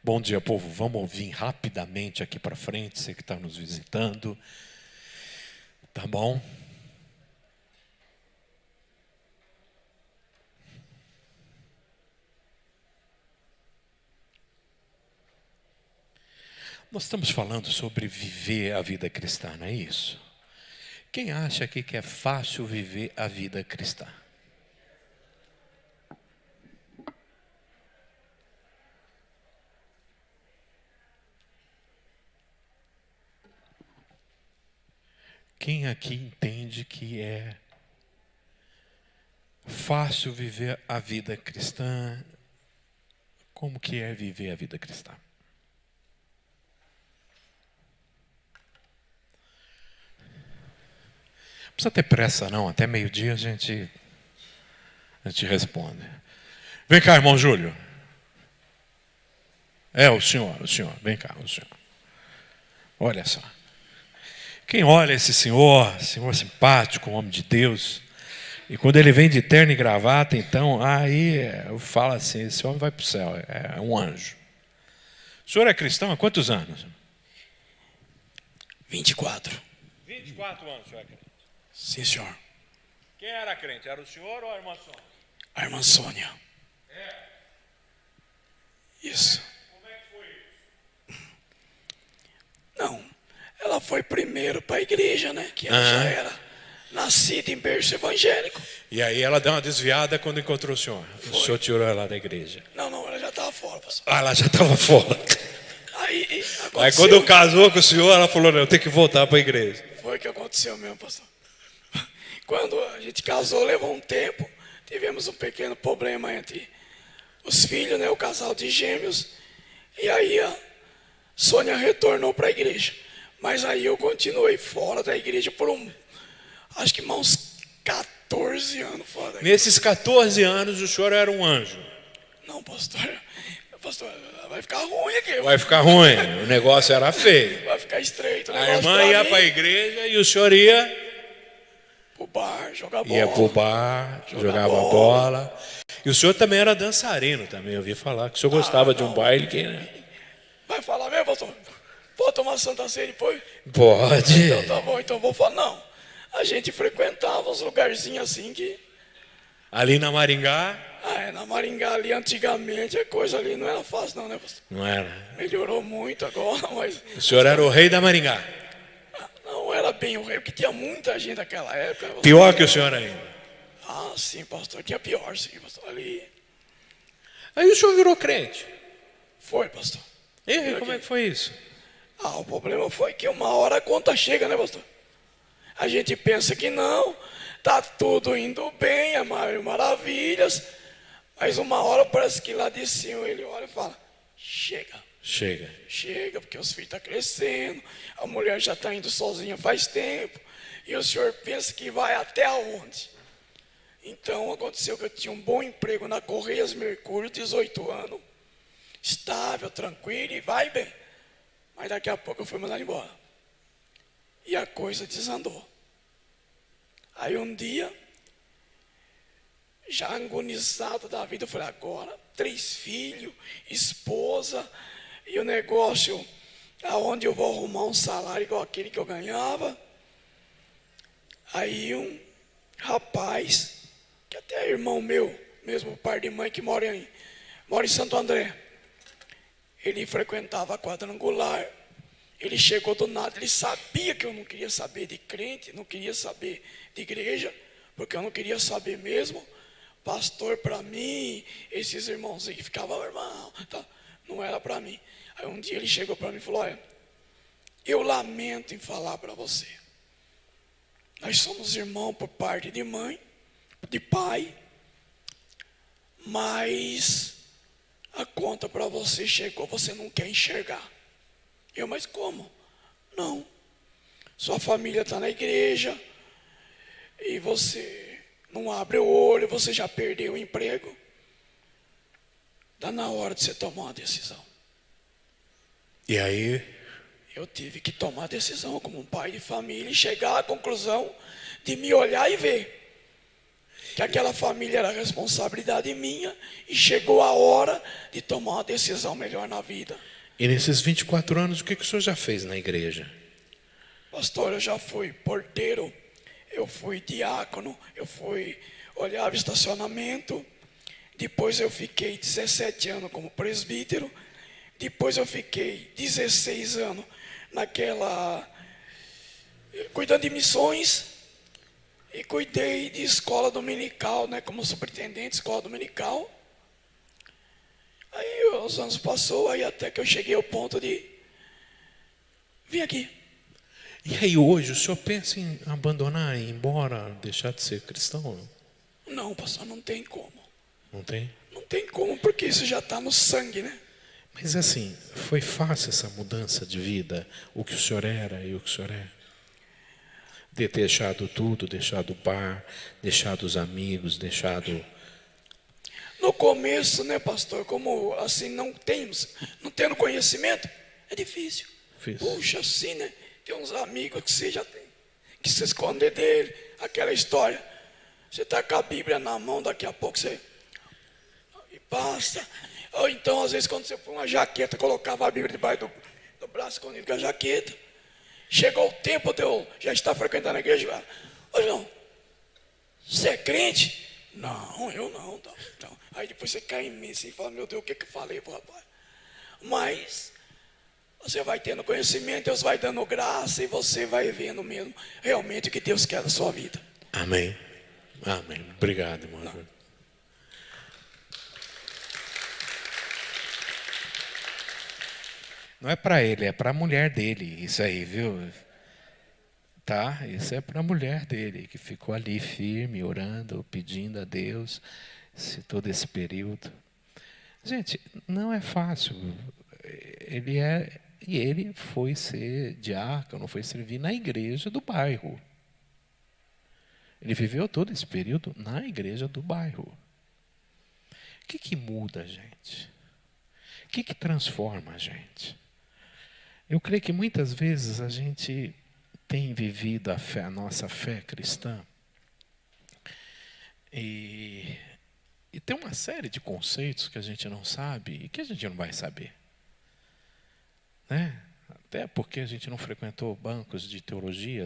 Bom dia, povo. Vamos vir rapidamente aqui para frente, você que está nos visitando. Tá bom? Nós estamos falando sobre viver a vida cristã, não é isso? Quem acha aqui que é fácil viver a vida cristã? Quem aqui entende que é fácil viver a vida cristã? Como que é viver a vida cristã? Não precisa ter pressa não, até meio-dia a gente responde. Vem cá, irmão Júlio. O senhor, vem cá, o senhor. Olha só. Quem olha esse senhor simpático, homem de Deus, e quando ele vem de terno e gravata, então, aí eu falo assim, esse homem vai para o céu, é um anjo. O senhor é cristão há quantos anos? 24. 24 anos o senhor é crente. Sim, senhor. Quem era crente? Era o senhor ou a irmã Sônia? A irmã Sônia. Isso. Como é que foi isso? Não, ela foi primeiro para a igreja, né? Que ela já era nascida em berço evangélico. E aí ela deu uma desviada quando encontrou o senhor. O senhor tirou ela da igreja. Não, ela já estava fora, pastor. Ah, ela já estava fora. Aí Quando casou com o senhor, ela falou, não, eu tenho que voltar para a igreja. Foi o que aconteceu mesmo, pastor. Quando a gente casou, levou um tempo, tivemos um pequeno problema entre os filhos, né, o casal de gêmeos, e aí a Sônia retornou para a igreja. Mas aí eu continuei fora da igreja por acho que uns 14 anos fora da igreja. Nesses 14 anos o senhor era um anjo. Não, pastor, vai ficar ruim aqui. Vai ficar ruim, o negócio era feio. Vai ficar estreito. A irmã ia para a igreja e o senhor ia pro bar, jogar bola. Ia pro bar, jogava bola. E o senhor também era dançarino também, eu ouvi falar que o senhor gostava de um baile que, né? Vai falar mesmo, pastor? Pode tomar Santa Ceia depois? Pode. Então tá bom, então vou falar. Não, a gente frequentava uns lugarzinhos assim que... Ali na Maringá? Na Maringá ali antigamente a coisa ali não era fácil não, né, pastor? Não era. Melhorou muito agora, mas... O senhor era o rei da Maringá? Não era bem o rei, porque tinha muita gente naquela época. Pior que o senhor ainda? Sim, pastor, tinha pior, sim, pastor, ali. Aí o senhor virou crente? Foi, pastor. E como é que foi isso? O problema foi que uma hora a conta chega, né, pastor? A gente pensa que não, tá tudo indo bem, é maravilhas, mas uma hora parece que lá de cima ele olha e fala, chega, porque os filhos estão crescendo, a mulher já está indo sozinha faz tempo, e o senhor pensa que vai até onde? Então aconteceu que eu tinha um bom emprego na Correias Mercúrio, 18 anos, estável, tranquilo e vai bem. Mas daqui a pouco eu fui mandado embora. E a coisa desandou. Aí um dia, já agonizado da vida, eu falei, agora, 3 filhos, esposa, e o negócio, aonde eu vou arrumar um salário igual aquele que eu ganhava. Aí um rapaz, que até é irmão meu, mesmo pai de mãe, que mora em Santo André, ele frequentava a quadrangular, ele chegou do nada, ele sabia que eu não queria saber de crente, não queria saber de igreja, porque eu não queria saber mesmo. Pastor para mim, esses irmãozinhos que ficavam, irmão, tá, não era para mim. Aí um dia ele chegou para mim e falou, olha, eu lamento em falar para você, nós somos irmãos por parte de mãe, de pai, mas a conta para você chegou, você não quer enxergar. Mas como? Não. Sua família está na igreja e você não abre o olho, você já perdeu o emprego. Está na hora de você tomar uma decisão. E aí? Eu tive que tomar a decisão como um pai de família e chegar à conclusão de me olhar e ver. que aquela família era responsabilidade minha e chegou a hora de tomar uma decisão melhor na vida. E nesses 24 anos, o que o senhor já fez na igreja? Pastor, eu já fui porteiro, eu fui diácono, eu olhava estacionamento, depois eu fiquei 17 anos como presbítero, depois eu fiquei 16 anos cuidando de missões, e cuidei de escola dominical, né, como superintendente de escola dominical. Aí os anos passou, aí até que eu cheguei ao ponto de vir aqui. E aí hoje, o senhor pensa em abandonar, ir embora, deixar de ser cristão? Não, pastor, não tem como. Não tem? Não tem como, porque isso já está no sangue, né? Mas assim, foi fácil essa mudança de vida? O que o senhor era e o que o senhor é? De ter deixado tudo, deixado o bar, deixado os amigos, deixado... No começo, né, pastor, como assim não tendo conhecimento, é difícil. Puxa, assim, né? Tem uns amigos que você já tem, que se esconder dele, aquela história. Você está com a Bíblia na mão, daqui a pouco você... E passa. Ou então, às vezes, quando você põe uma jaqueta, colocava a Bíblia debaixo do braço, escondido com a jaqueta. Chegou o tempo de eu já estar frequentando a igreja. Ô, João, você é crente? Não, eu não. Então, aí depois você cai em mim assim, e fala, meu Deus, o que eu falei pro rapaz? Mas você vai tendo conhecimento, Deus vai dando graça e você vai vendo mesmo realmente o que Deus quer da sua vida. Amém. Amém. Obrigado, irmão. Não é para ele, é para a mulher dele, isso aí, viu? Tá? Isso é para a mulher dele, que ficou ali firme, orando, pedindo a Deus todo esse período. Gente, não é fácil. Ele foi ser diácono, foi servir na igreja do bairro. Ele viveu todo esse período na igreja do bairro. O que muda, gente? O que transforma a gente? Eu creio que muitas vezes a gente tem vivido a nossa fé cristã e tem uma série de conceitos que a gente não sabe e que a gente não vai saber. Né? Até porque a gente não frequentou bancos de teologia,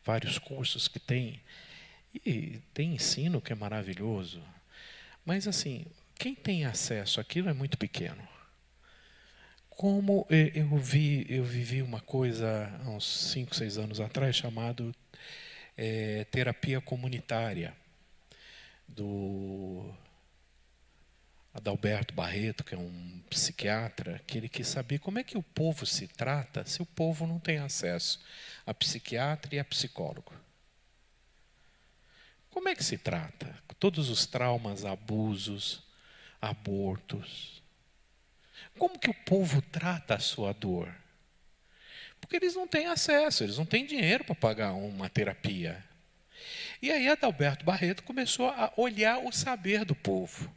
vários cursos que tem. E tem ensino que é maravilhoso. Mas assim, quem tem acesso àquilo é muito pequeno. Como eu vivi uma coisa há uns 5, 6 anos atrás, chamado terapia comunitária, do Adalberto Barreto, que é um psiquiatra, que ele quis saber como é que o povo se trata se o povo não tem acesso a psiquiatra e a psicólogo. Como é que se trata? Todos os traumas, abusos, abortos. Como que o povo trata a sua dor? Porque eles não têm acesso, eles não têm dinheiro para pagar uma terapia. E aí Adalberto Barreto começou a olhar o saber do povo.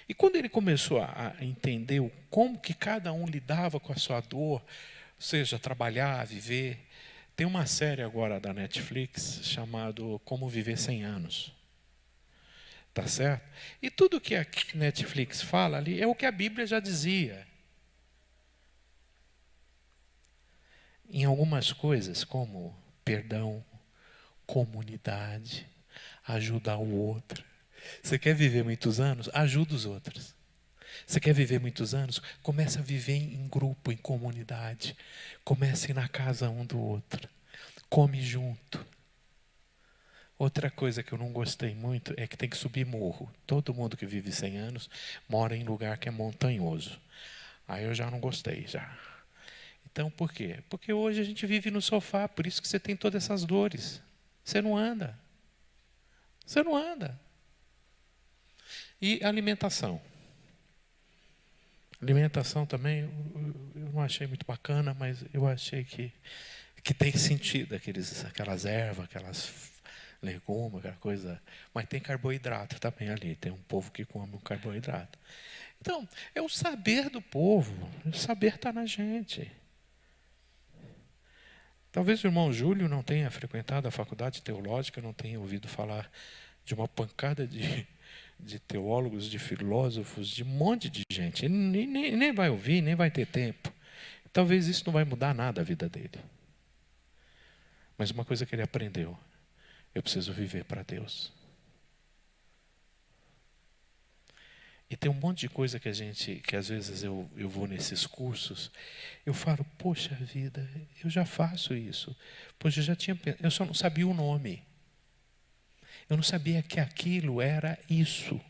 E quando ele começou a entender como que cada um lidava com a sua dor, ou seja, trabalhar, viver, tem uma série agora da Netflix chamado Como Viver 100 Anos. Tá certo? E tudo que a Netflix fala ali é o que a Bíblia já dizia. Em algumas coisas, como perdão, comunidade, ajudar o outro. Você quer viver muitos anos? Ajuda os outros. Você quer viver muitos anos? Comece a viver em grupo, em comunidade. Comece a ir na casa um do outro. Come junto. Outra coisa que eu não gostei muito é que tem que subir morro. Todo mundo que vive 100 anos mora em lugar que é montanhoso. Aí eu já não gostei, já. Então, por quê? Porque hoje a gente vive no sofá, por isso que você tem todas essas dores. Você não anda. Você não anda. E alimentação. Alimentação também, eu não achei muito bacana, mas eu achei que tem sentido, aquelas ervas, aquelas legumes, aquela coisa. Mas tem carboidrato também ali, tem um povo que come um carboidrato. Então, é o saber do povo, o saber está na gente. Talvez o irmão Júlio não tenha frequentado a faculdade teológica, não tenha ouvido falar de uma pancada de teólogos, de filósofos, de um monte de gente. Ele nem vai ouvir, nem vai ter tempo. Talvez isso não vai mudar nada a vida dele. Mas uma coisa que ele aprendeu: eu preciso viver para Deus. E tem um monte de coisa que às vezes eu vou nesses cursos, eu falo, poxa vida, eu já faço isso. Poxa, eu só não sabia o nome. Eu não sabia que aquilo era isso.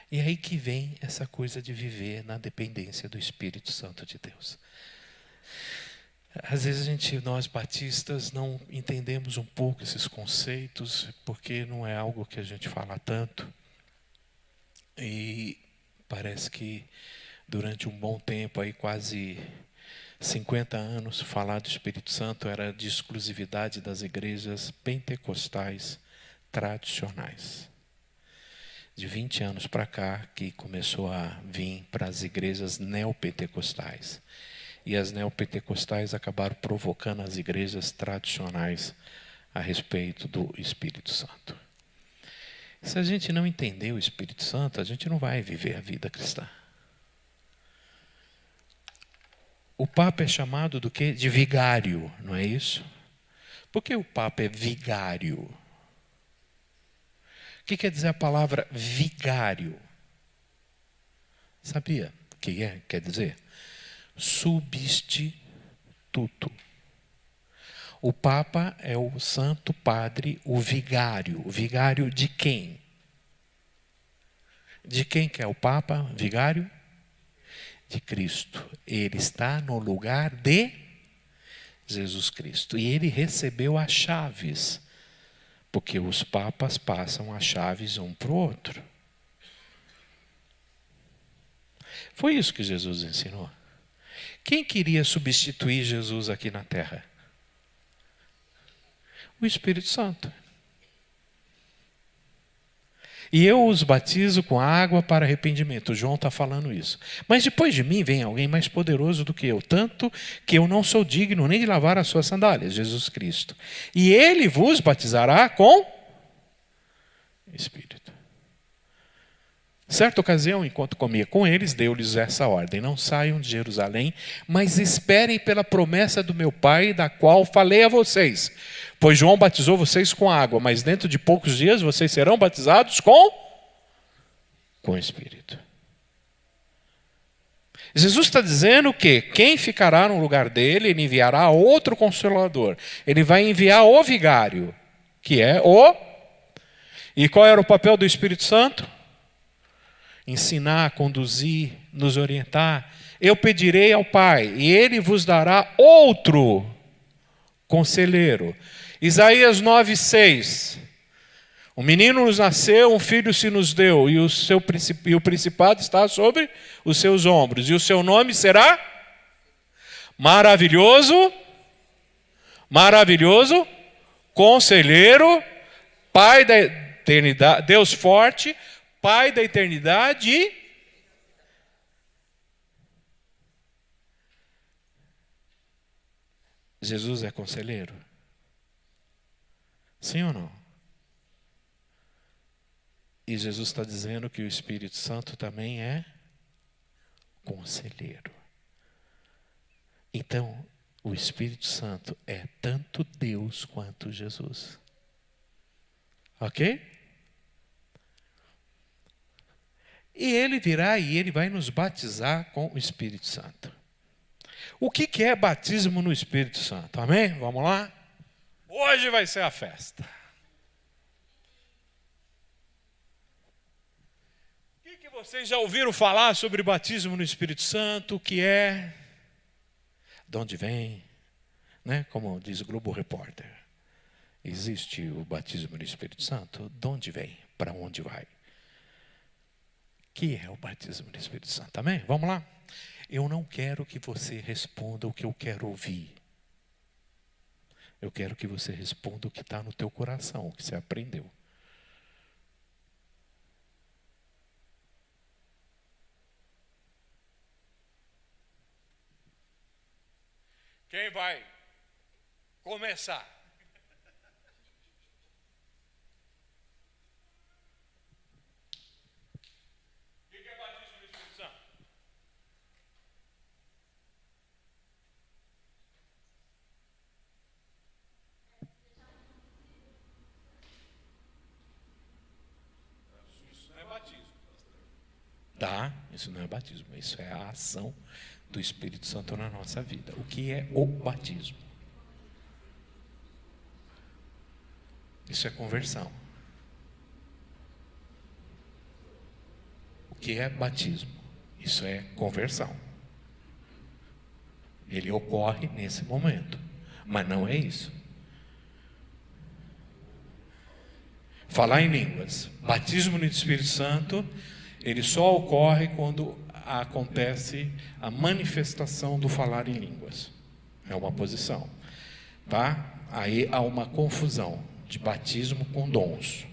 E aí que vem essa coisa de viver na dependência do Espírito Santo de Deus. Às vezes nós batistas não entendemos um pouco esses conceitos, porque não é algo que a gente fala tanto. E parece que durante um bom tempo, aí quase 50 anos, falar do Espírito Santo era de exclusividade das igrejas pentecostais tradicionais. De 20 anos para cá, que começou a vir para as igrejas neopentecostais. E as neopentecostais acabaram provocando as igrejas tradicionais a respeito do Espírito Santo. Se a gente não entender o Espírito Santo, a gente não vai viver a vida cristã. O Papa é chamado do quê? De vigário, não é isso? Por que o Papa é vigário? O que quer dizer a palavra vigário? Sabia o que quer dizer? Substituto. O Papa é o Santo Padre, o vigário. O vigário de quem? De quem que é o Papa, vigário? De Cristo. Ele está no lugar de Jesus Cristo. E ele recebeu as chaves, porque os papas passam as chaves um para o outro. Foi isso que Jesus ensinou. Quem queria substituir Jesus aqui na terra? O Espírito Santo. E eu os batizo com água para arrependimento. O João está falando isso. Mas depois de mim vem alguém mais poderoso do que eu, tanto que eu não sou digno nem de lavar as suas sandálias, Jesus Cristo. E ele vos batizará com Espírito. Certa ocasião, enquanto comia com eles, deu-lhes essa ordem: não saiam de Jerusalém, mas esperem pela promessa do meu Pai, da qual falei a vocês. Pois João batizou vocês com água, mas dentro de poucos dias vocês serão batizados com o Espírito. Jesus está dizendo que quem ficará no lugar dele, ele enviará outro Consolador. Ele vai enviar o vigário, que é o... E qual era o papel do Espírito Santo? Ensinar, conduzir, nos orientar. Eu pedirei ao Pai, e Ele vos dará outro conselheiro. Isaías 9:6. Um menino nos nasceu, um filho se nos deu, e o principado está sobre os seus ombros. E o seu nome será Maravilhoso, Maravilhoso, Conselheiro, Pai da eternidade, Deus forte, Pai da eternidade. Jesus é conselheiro? Sim ou não? E Jesus está dizendo que o Espírito Santo também é conselheiro. Então, o Espírito Santo é tanto Deus quanto Jesus. Ok? E ele virá e ele vai nos batizar com o Espírito Santo. O que é batismo no Espírito Santo? Amém? Vamos lá? Hoje vai ser a festa. O que vocês já ouviram falar sobre batismo no Espírito Santo? O que é? De onde vem? Né? Como diz o Globo Repórter. Existe o batismo no Espírito Santo? De onde vem? Para onde vai? Que é o batismo do Espírito Santo, amém? Vamos lá? Eu não quero que você responda o que eu quero ouvir. Eu quero que você responda o que está no teu coração, o que você aprendeu. Quem vai começar? O que é batismo no Espírito Santo? Isso não é batismo. Tá? Isso não é batismo. Isso é a ação do Espírito Santo na nossa vida. O que é o batismo? Isso é conversão. O que é batismo? Isso é conversão. Ele ocorre nesse momento, mas não é isso. Falar em línguas, batismo no Espírito Santo, ele só ocorre quando acontece a manifestação do falar em línguas. É uma posição, tá? Aí há uma confusão de batismo com dons.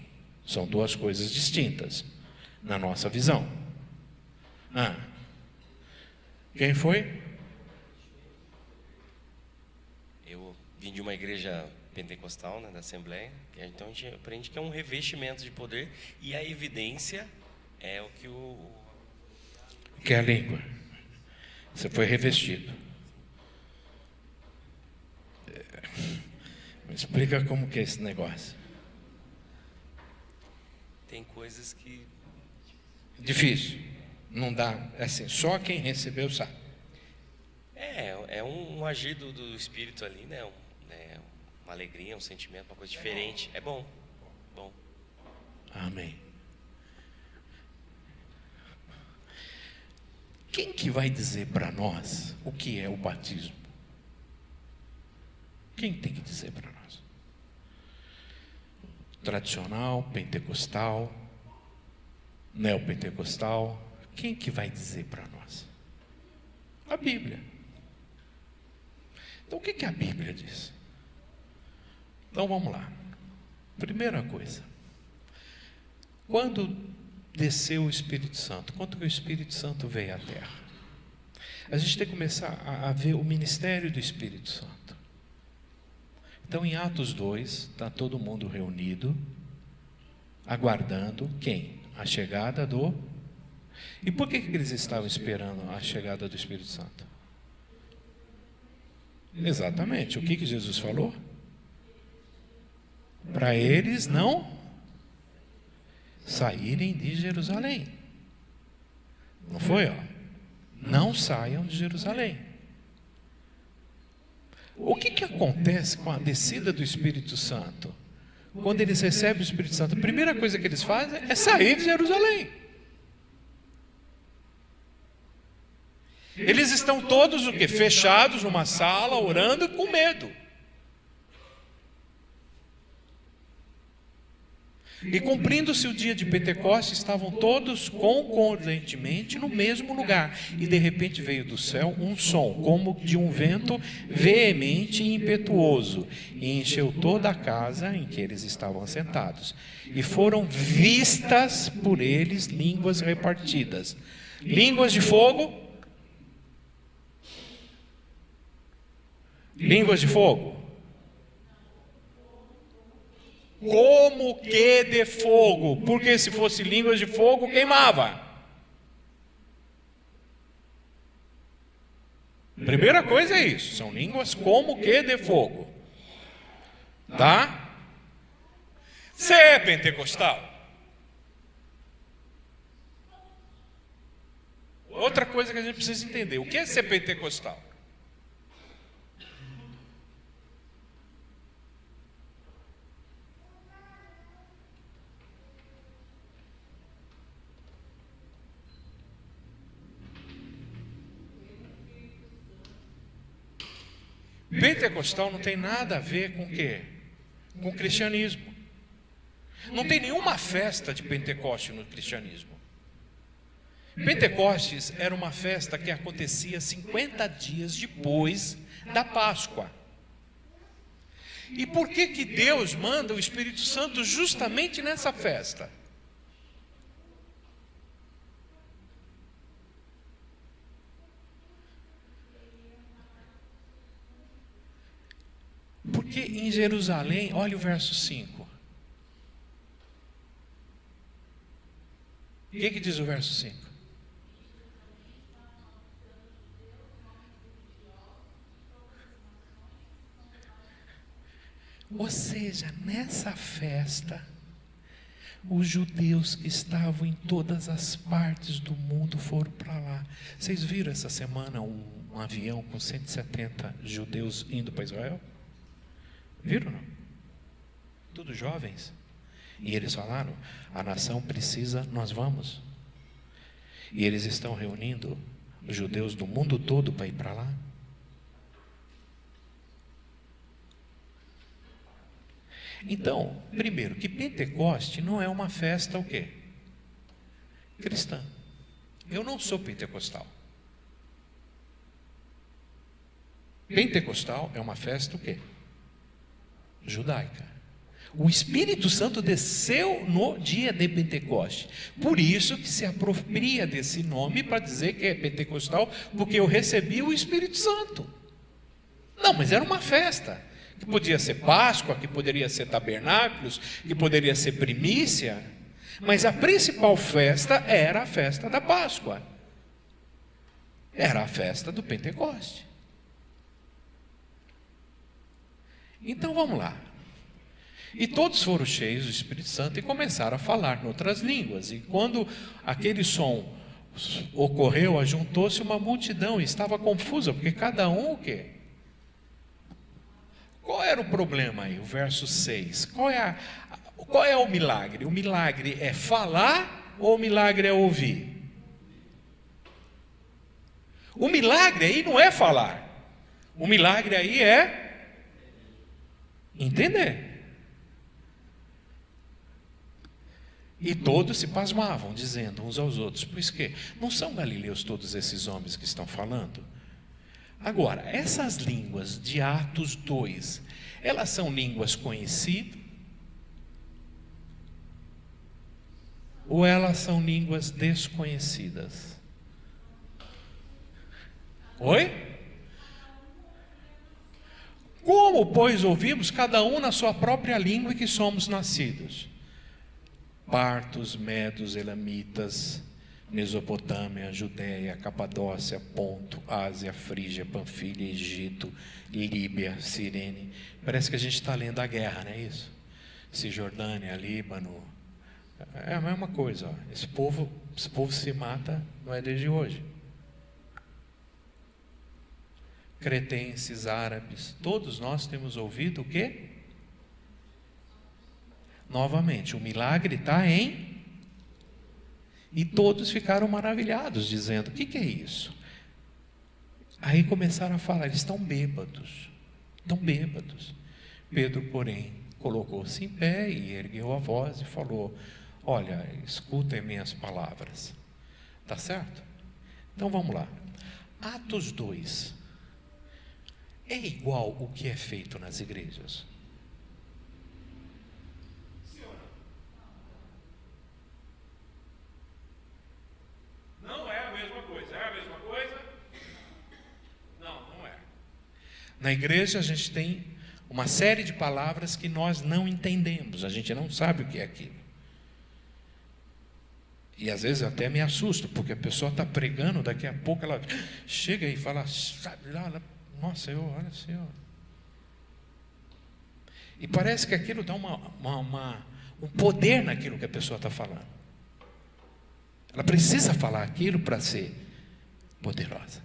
São duas coisas distintas na nossa visão. Quem foi? Eu vim de uma igreja pentecostal, né, da Assembleia, então a gente aprende que é um revestimento de poder e a evidência é o que é a língua. Você foi revestido. Me explica como que é esse negócio. Tem coisas que... Difícil. Não dá, assim, só quem recebeu sabe. É um agir do Espírito ali, né? Uma alegria, um sentimento, uma coisa diferente. É bom. Bom. Amém. Quem que vai dizer para nós o que é o batismo? Quem tem que dizer para nós? Tradicional, pentecostal, neopentecostal, quem que vai dizer para nós? A Bíblia. Então o que a Bíblia diz? Então vamos lá. Primeira coisa, quando desceu o Espírito Santo, quando que o Espírito Santo veio à Terra? A gente tem que começar a ver o ministério do Espírito Santo. Então em Atos 2, está todo mundo reunido, aguardando quem? A chegada do... E por que eles estavam esperando a chegada do Espírito Santo? Exatamente, o que Jesus falou? Para eles não saírem de Jerusalém. Não foi, ó? Não saiam de Jerusalém. O que acontece com a descida do Espírito Santo? Quando eles recebem o Espírito Santo, a primeira coisa que eles fazem é sair de Jerusalém. Eles estão todos o quê? Fechados numa sala, orando e com medo. E cumprindo-se o dia de Pentecostes, estavam todos concordantemente no mesmo lugar. E de repente veio do céu um som, como de um vento veemente e impetuoso, e encheu toda a casa em que eles estavam sentados. E foram vistas por eles línguas repartidas. Línguas de fogo. Línguas de fogo. Como que de fogo? Porque se fosse línguas de fogo, queimava. Primeira coisa é isso. São línguas como que de fogo. Tá? Você é pentecostal? Outra coisa que a gente precisa entender. O que é ser pentecostal? Pentecostal não tem nada a ver com o quê? Com o cristianismo. Não tem nenhuma festa de Pentecoste no cristianismo. Pentecostes era uma festa que acontecia 50 dias depois da Páscoa. E por que Deus manda o Espírito Santo justamente nessa festa? Porque em Jerusalém, olha o verso 5. O que diz o verso 5? Ou seja, nessa festa, os judeus que estavam em todas as partes do mundo foram para lá. Vocês viram essa semana um avião com 170 judeus indo para Israel? Viram, não? Todos jovens. E eles falaram, a nação precisa, nós vamos. E eles estão reunindo os judeus do mundo todo para ir para lá. Então, primeiro, que Pentecoste não é uma festa o quê? Cristã. Eu não sou pentecostal. Pentecostal é uma festa o quê? Judaica. O Espírito Santo desceu no dia de Pentecoste. Por isso que se apropria desse nome para dizer que é pentecostal, porque eu recebi o Espírito Santo. Não, mas era uma festa. Que podia ser Páscoa, que poderia ser tabernáculos, que poderia ser primícia, mas a principal festa era a festa da Páscoa, era a festa do Pentecoste. Então vamos lá. E todos foram cheios do Espírito Santo e começaram a falar em outras línguas. E quando aquele som ocorreu, ajuntou-se uma multidão e estava confusa, porque cada um o quê? Qual era o problema aí? O verso 6. Qual é o milagre? O milagre é falar ou o milagre é ouvir? O milagre aí não é falar. O milagre aí é entender. E todos se pasmavam, dizendo uns aos outros, pois que não são galileus todos esses homens que estão falando? Agora, essas línguas de Atos 2, elas são línguas conhecidas? Ou elas são línguas desconhecidas? Oi? Como, pois, ouvimos cada um na sua própria língua que somos nascidos? Partos, medos, elamitas, Mesopotâmia, Judéia, Capadócia, Ponto, Ásia, Frígia, Panfilha, Egito, Líbia, Cirene. Parece que a gente está lendo a guerra, não é isso? Cisjordânia, Líbano. É a mesma coisa. Ó. Esse povo se mata, não é desde hoje. Cretenses, árabes, todos nós temos ouvido o quê? Novamente, o milagre está em... E todos ficaram maravilhados, dizendo, o que é isso? Aí começaram a falar, eles estão bêbados. Estão bêbados. Pedro, porém, colocou-se em pé e ergueu a voz e falou, olha, escutem minhas palavras. Tá certo? Então vamos lá. Atos 2. É igual o que é feito nas igrejas? Não é a mesma coisa. É a mesma coisa? Não é. Na igreja a gente tem uma série de palavras que nós não entendemos. A gente não sabe o que é aquilo. E às vezes eu até me assusto, porque a pessoa está pregando, daqui a pouco ela chega e fala, nossa, Senhor, olha, Senhor. E parece que aquilo dá um poder naquilo que a pessoa está falando. Ela precisa falar aquilo para ser poderosa.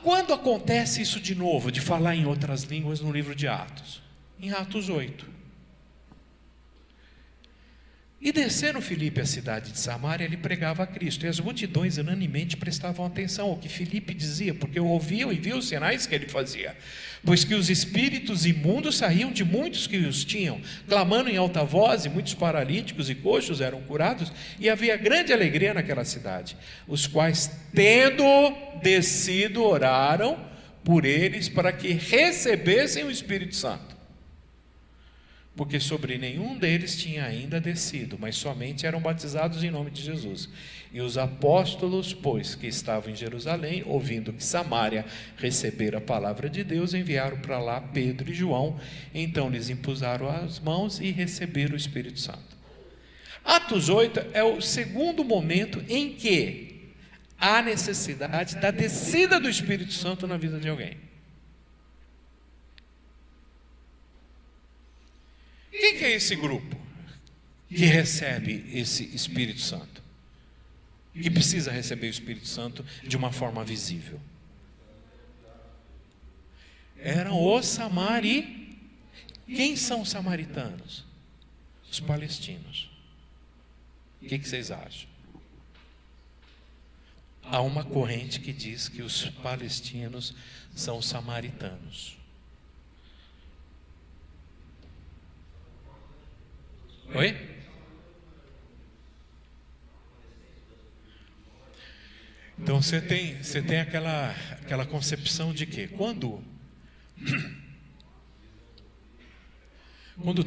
Quando acontece isso de novo, de falar em outras línguas no livro de Atos? Em Atos 8. E descendo Filipe à cidade de Samaria, ele pregava a Cristo. E as multidões unanimemente prestavam atenção ao que Filipe dizia, porque ouviam e viam os sinais que ele fazia. Pois que os espíritos imundos saíam de muitos que os tinham, clamando em alta voz, e muitos paralíticos e coxos eram curados, e havia grande alegria naquela cidade. Os quais, tendo descido, oraram por eles para que recebessem o Espírito Santo. porque sobre nenhum deles tinha ainda descido, mas somente eram batizados em nome de Jesus. E os apóstolos, pois, que estavam em Jerusalém, ouvindo que Samaria recebera a palavra de Deus, enviaram para lá Pedro e João. Então lhes impuseram as mãos e receberam o Espírito Santo. Atos 8 é o segundo momento em que há necessidade da descida do Espírito Santo na vida de alguém. Quem que é esse grupo que recebe esse Espírito Santo? Que precisa receber o Espírito Santo de uma forma visível? Eram os samaritanos. Quem são os samaritanos? Os palestinos. O que vocês acham? Há uma corrente que diz que os palestinos são os samaritanos. Oi? Então você tem aquela concepção de que quando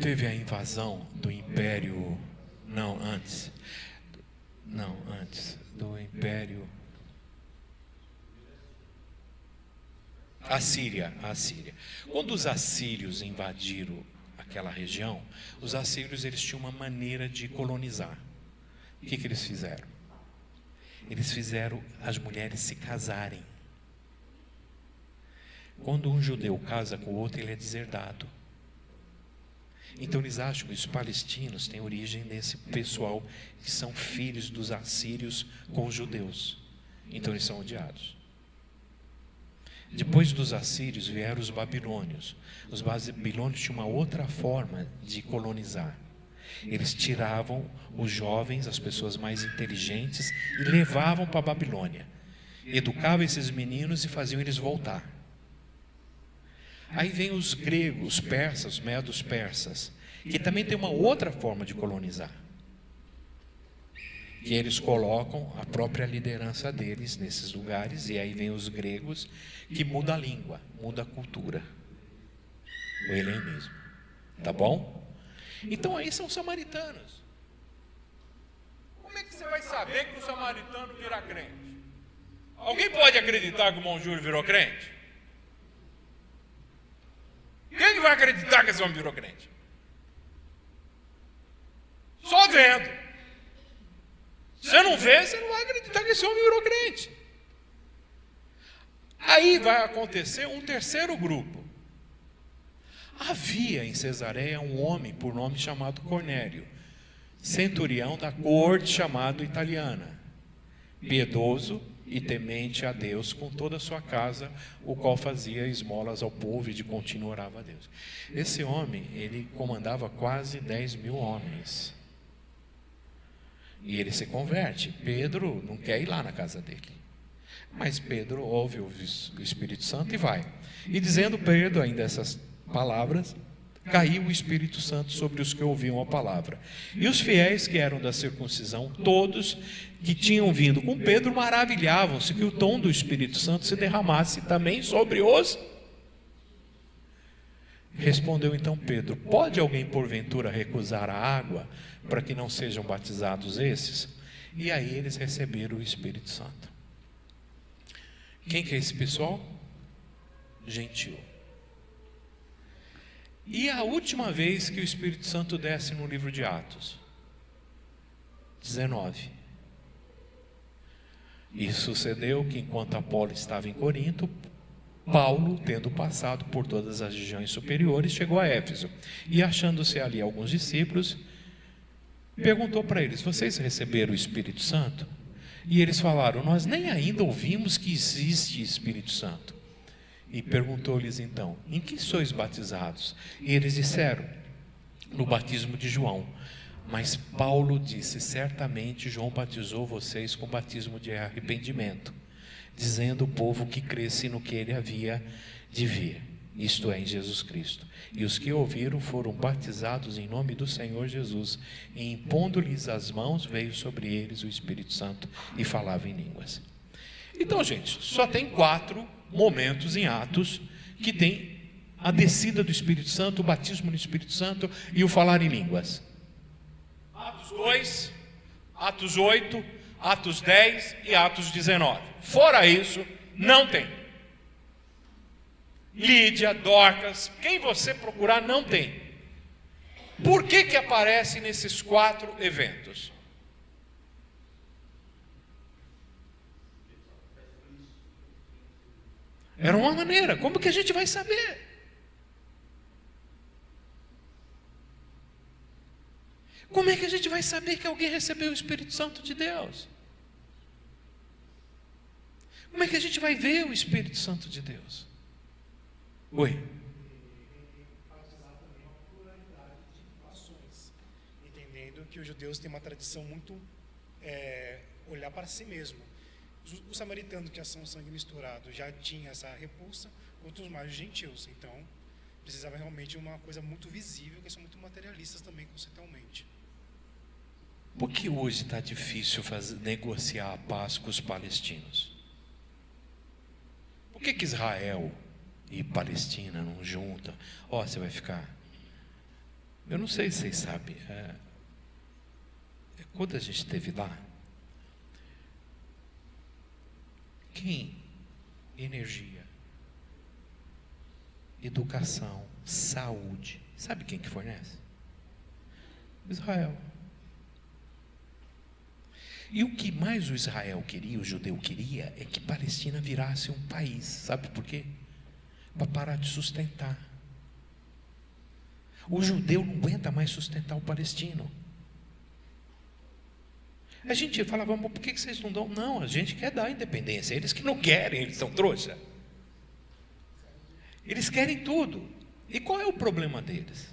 teve a invasão do Império, antes do Império Assíria. Quando os assírios invadiram aquela região, os assírios eles tinham uma maneira de colonizar. O que eles fizeram? Eles fizeram as mulheres se casarem. Quando um judeu casa com o outro, ele é deserdado. Então eles acham que os palestinos têm origem nesse pessoal que são filhos dos assírios com os judeus. Então eles são odiados. Depois dos assírios vieram os babilônios. Os babilônios tinham uma outra forma de colonizar. Eles tiravam os jovens, as pessoas mais inteligentes, e levavam para a Babilônia. Educavam esses meninos e faziam eles voltar. Aí vem os gregos, os persas, os medos persas, que também tem uma outra forma de colonizar. Que eles colocam a própria liderança deles nesses lugares, e aí vem os gregos, que muda a língua, muda a cultura, o helenismo. Tá bom? Então aí são samaritanos. Como é que você vai saber que o samaritano vira crente? Alguém pode acreditar que o irmão Júlio virou crente? Quem que vai acreditar que esse homem virou crente? Só vendo. Você não vê, você não vai acreditar que esse homem virou crente. Aí vai acontecer um terceiro grupo. Havia em Cesareia um homem por nome chamado Cornélio, centurião da corte chamado Italiana, piedoso e temente a Deus com toda a sua casa, o qual fazia esmolas ao povo e de contínuo orava a Deus. Esse homem, ele comandava quase 10.000 homens. E ele se converte. Pedro não quer ir lá na casa dele. Mas Pedro ouve o Espírito Santo e vai. E dizendo Pedro ainda essas palavras, caiu o Espírito Santo sobre os que ouviam a palavra. E os fiéis que eram da circuncisão, todos que tinham vindo com Pedro, maravilhavam-se que o dom do Espírito Santo se derramasse também sobre os... Respondeu então Pedro: pode alguém porventura recusar a água para que não sejam batizados esses? E aí eles receberam o Espírito Santo. Quem que é esse pessoal? Gentil. E a última vez que o Espírito Santo desce no livro de Atos? 19. E sucedeu que enquanto Apolo estava em Corinto, Paulo, tendo passado por todas as regiões superiores, chegou a Éfeso. E achando-se ali alguns discípulos, perguntou para eles: vocês receberam o Espírito Santo? E eles falaram: nós nem ainda ouvimos que existe Espírito Santo. E perguntou-lhes então: em que sois batizados? E eles disseram: no batismo de João. Mas Paulo disse: certamente João batizou vocês com batismo de arrependimento, dizendo ao povo que cresce no que ele havia de vir, isto é, em Jesus Cristo. E os que ouviram foram batizados em nome do Senhor Jesus, e impondo-lhes as mãos, veio sobre eles o Espírito Santo e falava em línguas. Então, gente, só tem 4 momentos em Atos que tem a descida do Espírito Santo, o batismo no Espírito Santo e o falar em línguas? Atos 2, Atos 8, Atos 10 e Atos 19. Fora isso, não tem. Lídia, Dorcas, quem você procurar, não tem. Por que aparece nesses 4 eventos? Era uma maneira, como que a gente vai saber? Como é que a gente vai saber que alguém recebeu o Espírito Santo de Deus? Como é que a gente vai ver o Espírito Santo de Deus? Oi? Entendendo que os judeus têm uma tradição muito olhar para si mesmo. Os samaritanos, que já são sangue misturado, já tinha essa repulsa, outros mais gentios. Então, precisava realmente uma coisa muito visível, que são muito materialistas também conceitualmente. Por que hoje está difícil negociar a paz com os palestinos? Por que Israel e Palestina não juntam? Você vai ficar... Eu não sei se vocês sabem. Quando a gente esteve lá, quem? Energia, educação, saúde. Sabe quem que fornece? Israel. E o que mais o Israel queria, o judeu queria, é que Palestina virasse um país. Sabe por quê? Para parar de sustentar. O judeu não aguenta mais sustentar o palestino. A gente falava, mas por que vocês não dão? Não, a gente quer dar independência. Eles que não querem, eles são trouxa. Eles querem tudo. E qual é o problema deles?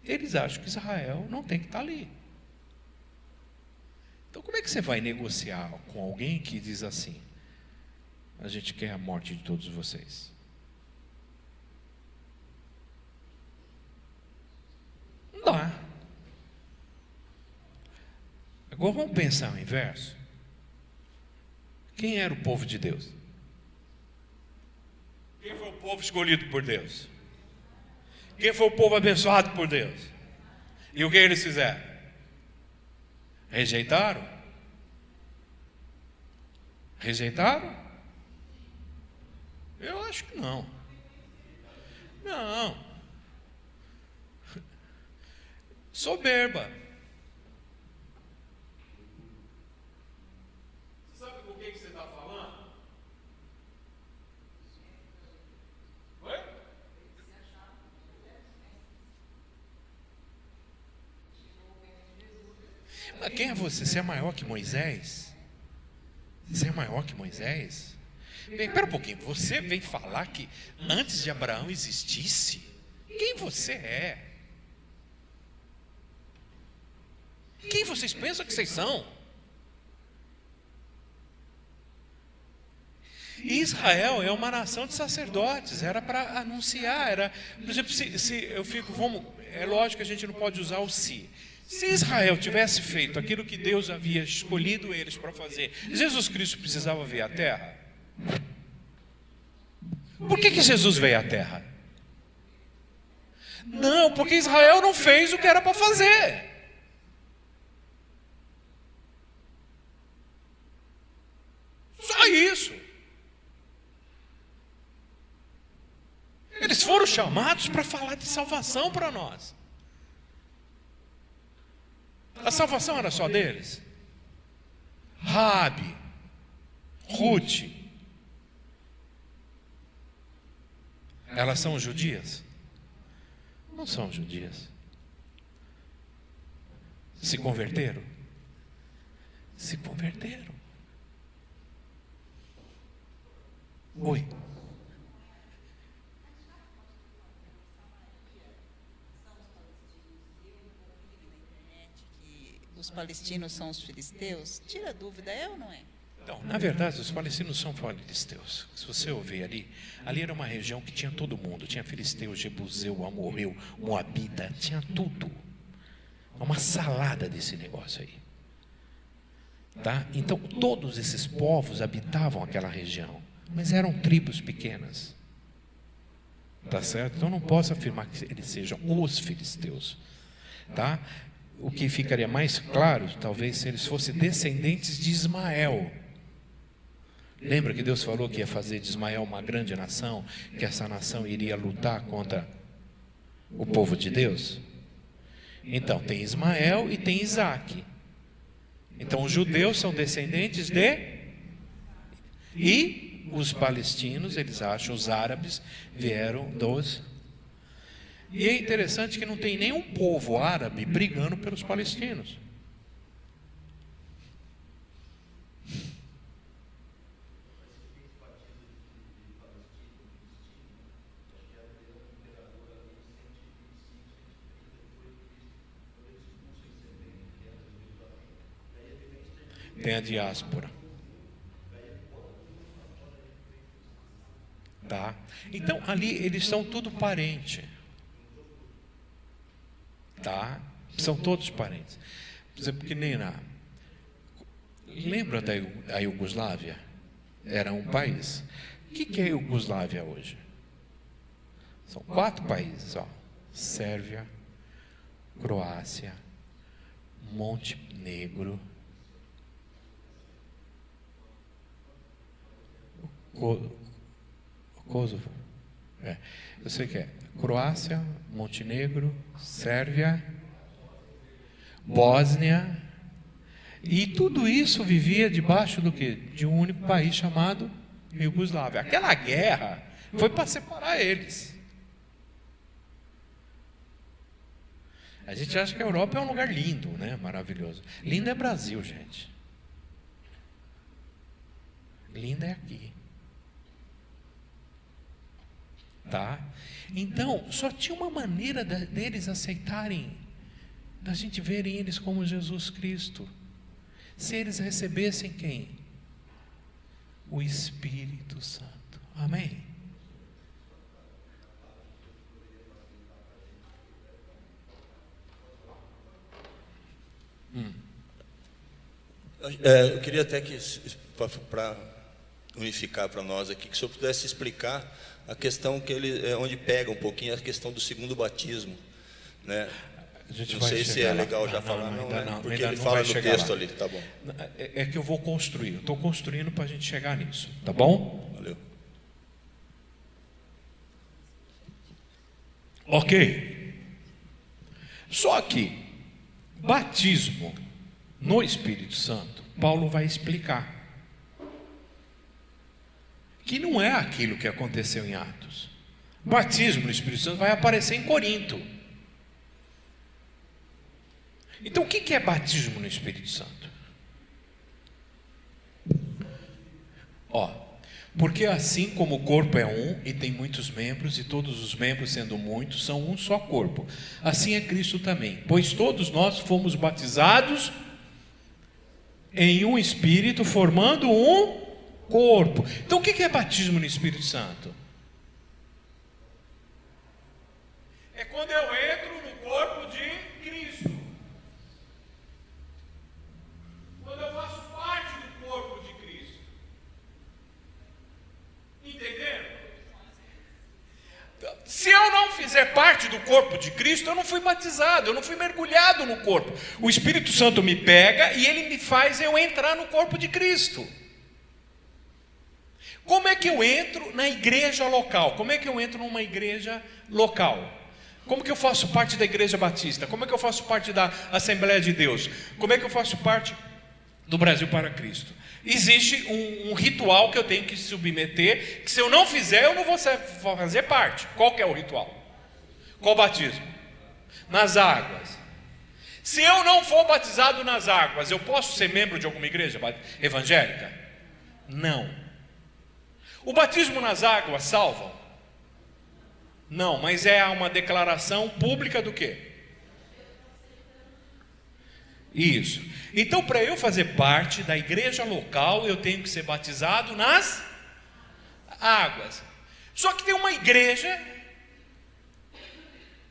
Eles acham que Israel não tem que estar ali. Então, como é que você vai negociar com alguém que diz assim: a gente quer a morte de todos vocês? Não dá. Agora vamos pensar o inverso. Quem era o povo de Deus? Quem foi o povo escolhido por Deus? Quem foi o povo abençoado por Deus? E o que eles fizeram? Rejeitaram? Rejeitaram? Eu acho que não. Não. Soberba. Você sabe com quem que você está falando? Oi? Mas quem é você? Você é maior que Moisés? Você é maior que Moisés? Bem, espera um pouquinho. Você vem falar que antes de Abraão existisse? Quem você é? Quem vocês pensam que vocês são? E Israel é uma nação de sacerdotes. Era para anunciar. Era, por exemplo, se eu fico, é lógico que a gente não pode usar o se. Se Israel tivesse feito aquilo que Deus havia escolhido eles para fazer, Jesus Cristo precisava vir à terra? Por que Jesus veio à terra? Não, porque Israel não fez o que era para fazer. Só isso. Eles foram chamados para falar de salvação para nós. A salvação era só deles? Rabi, Ruth, elas são judias? Não são judias. Se converteram? Se converteram. Oi. Os palestinos são os filisteus? Tira a dúvida, é ou não é? Então, na verdade, os palestinos são filisteus. Se você ouvir ali era uma região que tinha todo mundo. Tinha filisteu, jebuseu, amorreu, moabita, tinha tudo. Uma salada desse negócio aí. Tá? Então, todos esses povos habitavam aquela região, mas eram tribos pequenas. Tá certo? Então não posso afirmar que eles sejam os filisteus. Tá? O que ficaria mais claro, talvez, se eles fossem descendentes de Ismael. Lembra que Deus falou que ia fazer de Ismael uma grande nação, que essa nação iria lutar contra o povo de Deus? Então, tem Ismael e tem Isaque. Então, os judeus são descendentes de... E os palestinos, eles acham, os árabes, vieram dos... E é interessante que não tem nenhum povo árabe brigando pelos palestinos. Tem a diáspora. Tá? Então, ali eles são tudo parente. Tá? São todos parentes. Por exemplo, que nem na... Lembra da Iugoslávia? Era um país. O que é a Iugoslávia hoje? São 4 países, ó. Sérvia, Croácia, Montenegro, Kosovo. Eu sei que é Croácia, Montenegro, Sérvia, Bósnia, e tudo isso vivia debaixo do quê? De um único país chamado Iugoslávia. Aquela guerra foi para separar eles. A gente acha que a Europa é um lugar lindo, né? Maravilhoso. Lindo é Brasil, gente. Lindo é aqui. Tá? Então, só tinha uma maneira deles aceitarem, da gente verem eles como Jesus Cristo, se eles recebessem quem? O Espírito Santo. Amém? Eu queria até que, para unificar para nós aqui, que o senhor pudesse explicar a questão que onde pega um pouquinho a questão do segundo batismo, né? Não sei se é legal já falar, não, né? Porque ele fala no texto ali, tá bom. É que eu vou construir, eu estou construindo para a gente chegar nisso, tá bom? Valeu. Ok. Só que batismo no Espírito Santo, Paulo vai explicar que não é aquilo que aconteceu em Atos. Batismo no Espírito Santo vai aparecer em Corinto. Então, o que é batismo no Espírito Santo? Porque assim como o corpo é um e tem muitos membros, e todos os membros, sendo muitos, são um só corpo, assim é Cristo também. Pois todos nós fomos batizados em um Espírito, formando um corpo. Então, o que é batismo no Espírito Santo? É quando eu entro no corpo de Cristo. Quando eu faço parte do corpo de Cristo. Entenderam? Se eu não fizer parte do corpo de Cristo, eu não fui batizado, eu não fui mergulhado no corpo. O Espírito Santo me pega e ele me faz eu entrar no corpo de Cristo. Como é que eu entro na igreja local? Como é que eu entro numa igreja local? Como que eu faço parte da Igreja Batista? Como é que eu faço parte da Assembleia de Deus? Como é que eu faço parte do Brasil para Cristo? Existe um ritual que eu tenho que submeter, que se eu não fizer, eu não vou fazer parte. Qual que é o ritual? Qual batismo? Nas águas. Se eu não for batizado nas águas, eu posso ser membro de alguma igreja evangélica? Não. O batismo nas águas salva? Não, mas é uma declaração pública do quê? Isso. Então, para eu fazer parte da igreja local, eu tenho que ser batizado nas águas. Só que tem uma igreja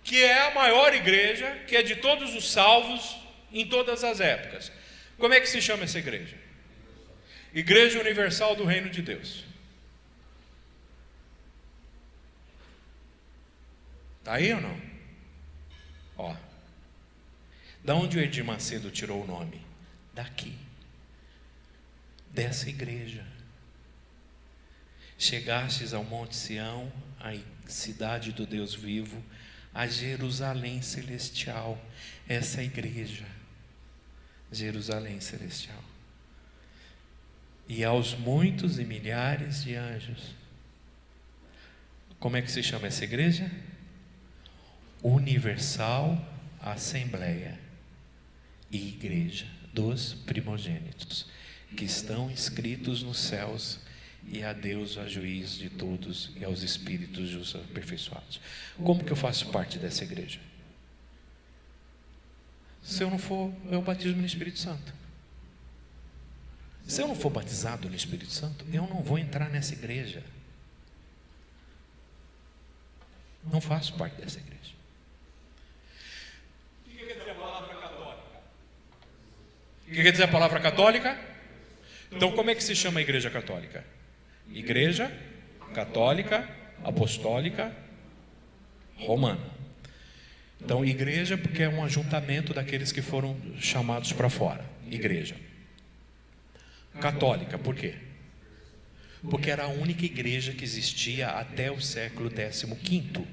que é a maior igreja, que é de todos os salvos em todas as épocas. Como é que se chama essa igreja? Igreja Universal do Reino de Deus. Está aí ou não? Ó. Da onde o Edir Macedo tirou o nome? Daqui. Dessa igreja. Chegastes ao Monte Sião, a cidade do Deus vivo, a Jerusalém celestial. Essa é a igreja. Jerusalém celestial. E aos muitos e milhares de anjos. Como é que se chama essa igreja? Universal Assembleia e Igreja dos primogênitos, que estão inscritos nos céus, e a Deus a juiz de todos e aos espíritos dos aperfeiçoados. Como que eu faço parte dessa igreja? Se eu não for, eu batismo no Espírito Santo. Se eu não for batizado no Espírito Santo, eu não vou entrar nessa igreja. Não faço parte dessa igreja. O que quer dizer a palavra católica? O que quer dizer a palavra católica? Então, como é que se chama a igreja católica? Igreja Católica Apostólica Romana. Então, igreja porque é um ajuntamento daqueles que foram chamados para fora. Igreja. Católica, por quê? Porque era a única igreja que existia até o século XV.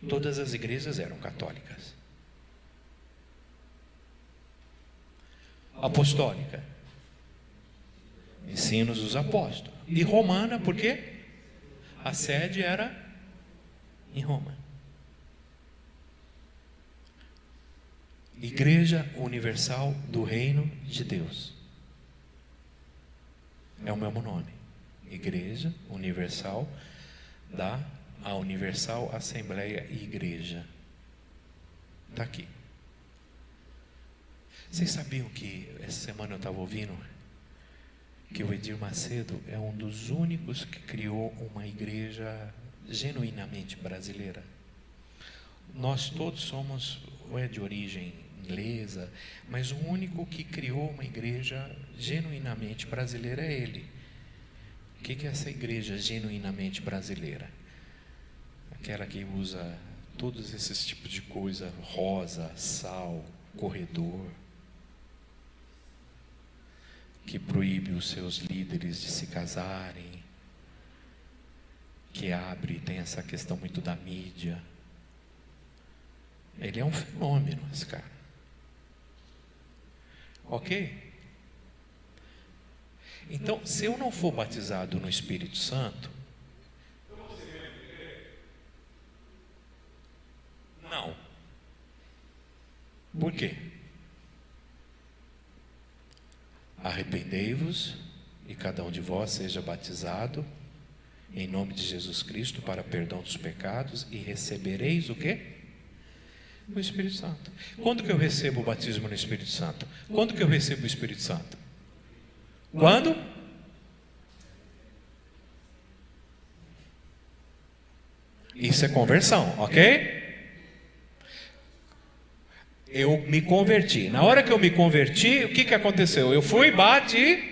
Todas as igrejas eram católicas. Apostólica, ensinos dos apóstolos. E romana, por quê? A sede era em Roma. Igreja Universal do Reino de Deus. É o mesmo nome. Igreja Universal a Universal Assembleia e Igreja. Está aqui. Vocês sabiam que essa semana eu estava ouvindo que o Edir Macedo é um dos únicos que criou uma igreja genuinamente brasileira? Nós todos somos de origem inglesa, mas o único que criou uma igreja genuinamente brasileira é ele. O que é essa igreja genuinamente brasileira? Aquela que usa todos esses tipos de coisa, rosa, sal, corredor, que proíbe os seus líderes de se casarem, que abre, tem essa questão muito da mídia. Ele é um fenômeno, esse cara. Ok? Então, se eu não for batizado no Espírito Santo, não. Por quê? Arrependei-vos e cada um de vós seja batizado em nome de Jesus Cristo para perdão dos pecados e recebereis o quê? O Espírito Santo. Quando que eu recebo o batismo no Espírito Santo? Quando que eu recebo o Espírito Santo? Quando? Isso é conversão, ok? Eu me converti. Na hora que eu me converti, o que aconteceu? Eu fui batizado.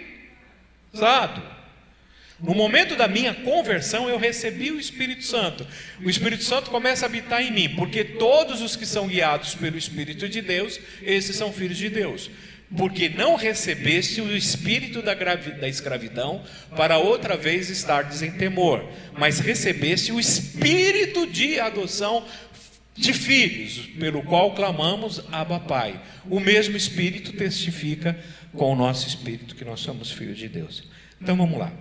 No momento da minha conversão, eu recebi o Espírito Santo. O Espírito Santo começa a habitar em mim, porque todos os que são guiados pelo Espírito de Deus, esses são filhos de Deus. Porque não recebeste o espírito da escravidão para outra vez estardes em temor, mas recebeste o espírito de adoção de filhos, pelo qual clamamos Abba Pai. O mesmo Espírito testifica com o nosso espírito que nós somos filhos de Deus. Então vamos lá.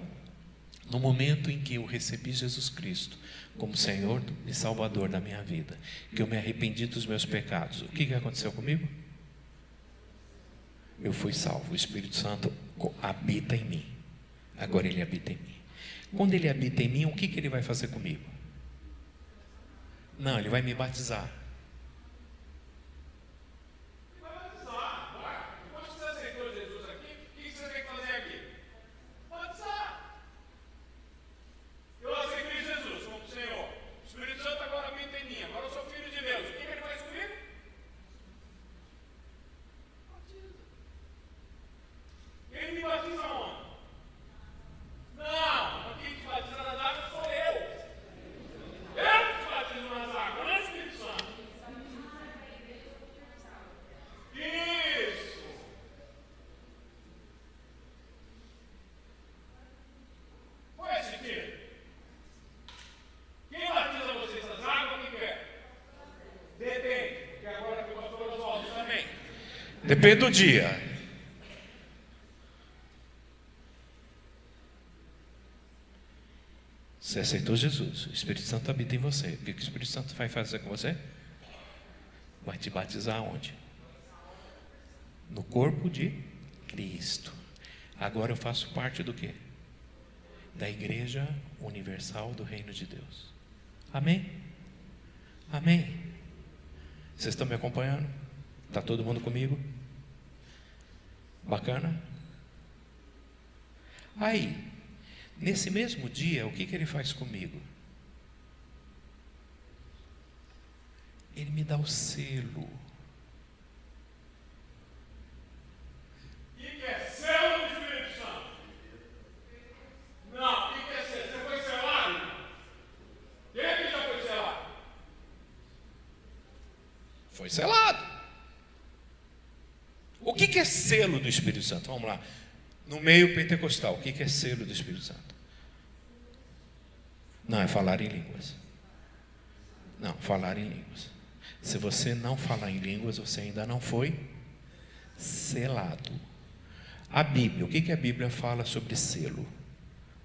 No momento em que eu recebi Jesus Cristo como Senhor e Salvador da minha vida, que eu me arrependi dos meus pecados, o que aconteceu comigo? Eu fui salvo. O Espírito Santo habita em mim. Agora ele habita em mim. Quando ele habita em mim, o que ele vai fazer comigo? Não, ele vai me batizar. Depende do dia. Você aceitou Jesus, o Espírito Santo habita em você. O que o Espírito Santo vai fazer com você? Vai te batizar onde? No corpo de Cristo. Agora eu faço parte do quê? Da Igreja Universal do Reino de Deus. Amém? Amém? Vocês estão me acompanhando? Está todo mundo comigo? Bacana? Aí, nesse mesmo dia, o que ele faz comigo? Ele me dá o selo. O que é selo do Espírito Santo? Não, o que é selo? Você foi selado? Quem é que já foi selado? Foi selado. O que é selo do Espírito Santo? Vamos lá. No meio pentecostal, o que é selo do Espírito Santo? Não, é falar em línguas. Não, falar em línguas. Se você não falar em línguas, você ainda não foi selado. A Bíblia, o que a Bíblia fala sobre selo?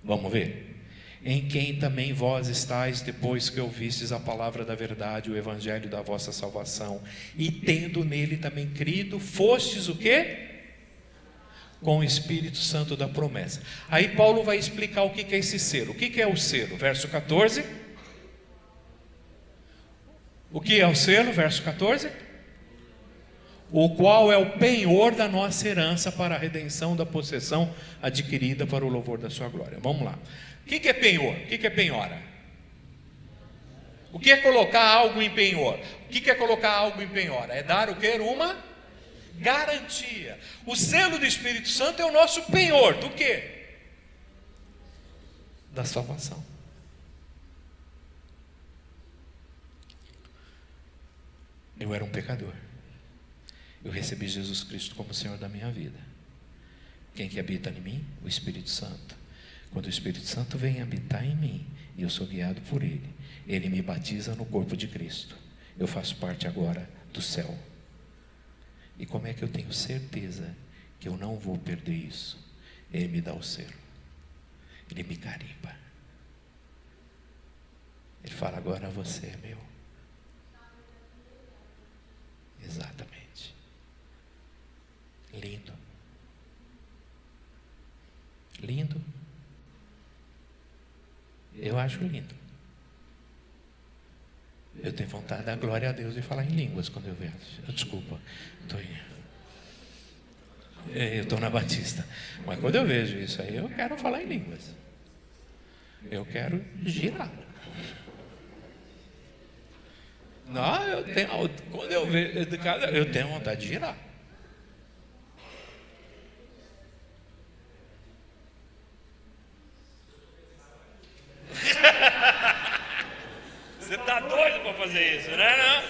Vamos ver? Em quem também vós estáis, depois que ouvistes a palavra da verdade, o evangelho da vossa salvação, e tendo nele também crido, fostes o quê? Com o Espírito Santo da promessa. Aí Paulo vai explicar o que é esse selo. O que é o selo? Verso 14. O que é o selo? Verso 14. O qual é o penhor da nossa herança para a redenção da possessão adquirida para o louvor da sua glória. Vamos lá. O que é penhor? O que é penhora? O que é colocar algo em penhor? O que é colocar algo em penhora? É dar o que? Uma garantia. O selo do Espírito Santo é o nosso penhor. Do quê? Da salvação. Eu era um pecador. Eu recebi Jesus Cristo como Senhor da minha vida. Quem que habita em mim? O Espírito Santo. Quando o Espírito Santo vem habitar em mim, e eu sou guiado por Ele, Ele me batiza no corpo de Cristo. Eu faço parte agora do céu. E como é que eu tenho certeza que eu não vou perder isso? Ele me dá o selo. Ele me carimba. Ele fala, agora você é meu. Exatamente. Lindo. Lindo. Eu acho lindo. Eu tenho vontade de dar glória a Deus e falar em línguas quando eu vejo. Desculpa, eu estou na Batista. Mas quando eu vejo isso aí, eu quero falar em línguas. Eu quero girar. Não, quando eu vejo, eu tenho vontade de girar. Você está doido para fazer isso, né? Não?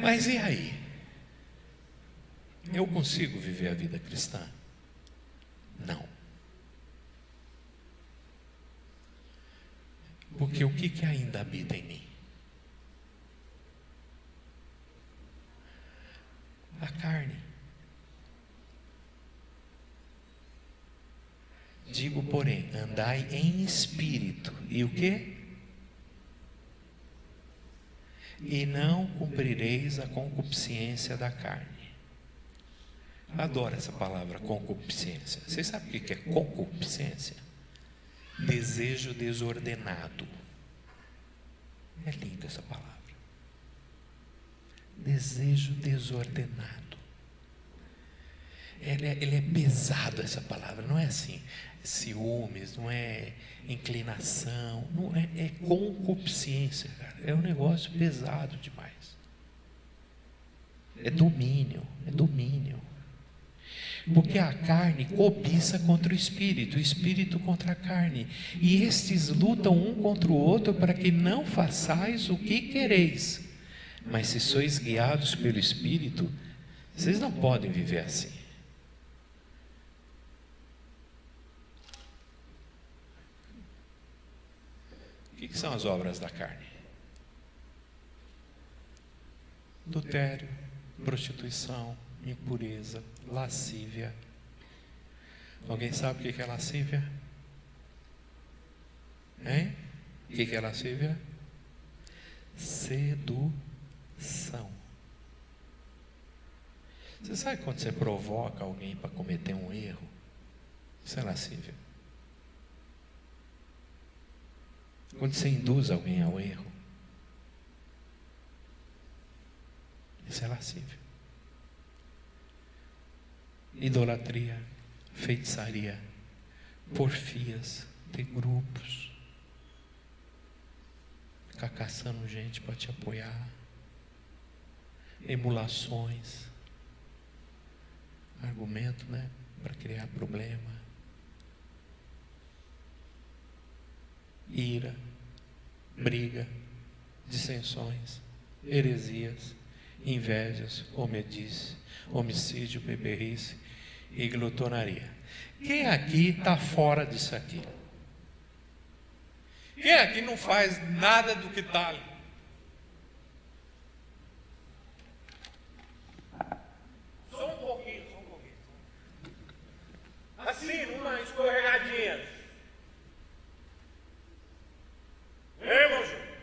Mas e aí? Eu consigo viver a vida cristã? Não. Porque o que ainda habita em mim? A carne. Digo, porém, andai em espírito. E o quê? E não cumprireis a concupiscência da carne. Adoro essa palavra, concupiscência. Vocês sabem o que é concupiscência? Desejo desordenado. É linda essa palavra. Desejo desordenado. Ele é pesado, essa palavra. Não é assim, ciúmes, não é inclinação, não é concupiscência, cara. É um negócio pesado demais. É domínio. Porque a carne cobiça contra o espírito contra a carne, e estes lutam um contra o outro para que não façais o que quereis. Mas se sois guiados pelo Espírito, vocês não podem viver assim. que são as obras da carne? Adultério, prostituição, impureza, lascívia. Alguém sabe o que é lascívia? Hein? O que é lascívia? Sedução. Você sabe quando você provoca alguém para cometer um erro? Isso é lascívia. Quando você induz alguém ao erro, isso é lascívia. Idolatria, feitiçaria, porfias, ter grupos, ficar caçando gente para te apoiar, emulações, argumento, né, para criar problema, ira, briga, dissensões, heresias, invejas, homicídio, beberrice e glutonaria. Quem aqui está fora disso aqui? Quem aqui não faz nada do que está ali? Só um pouquinho. Assim, numa escorregadinha. Ei, irmão Júnior?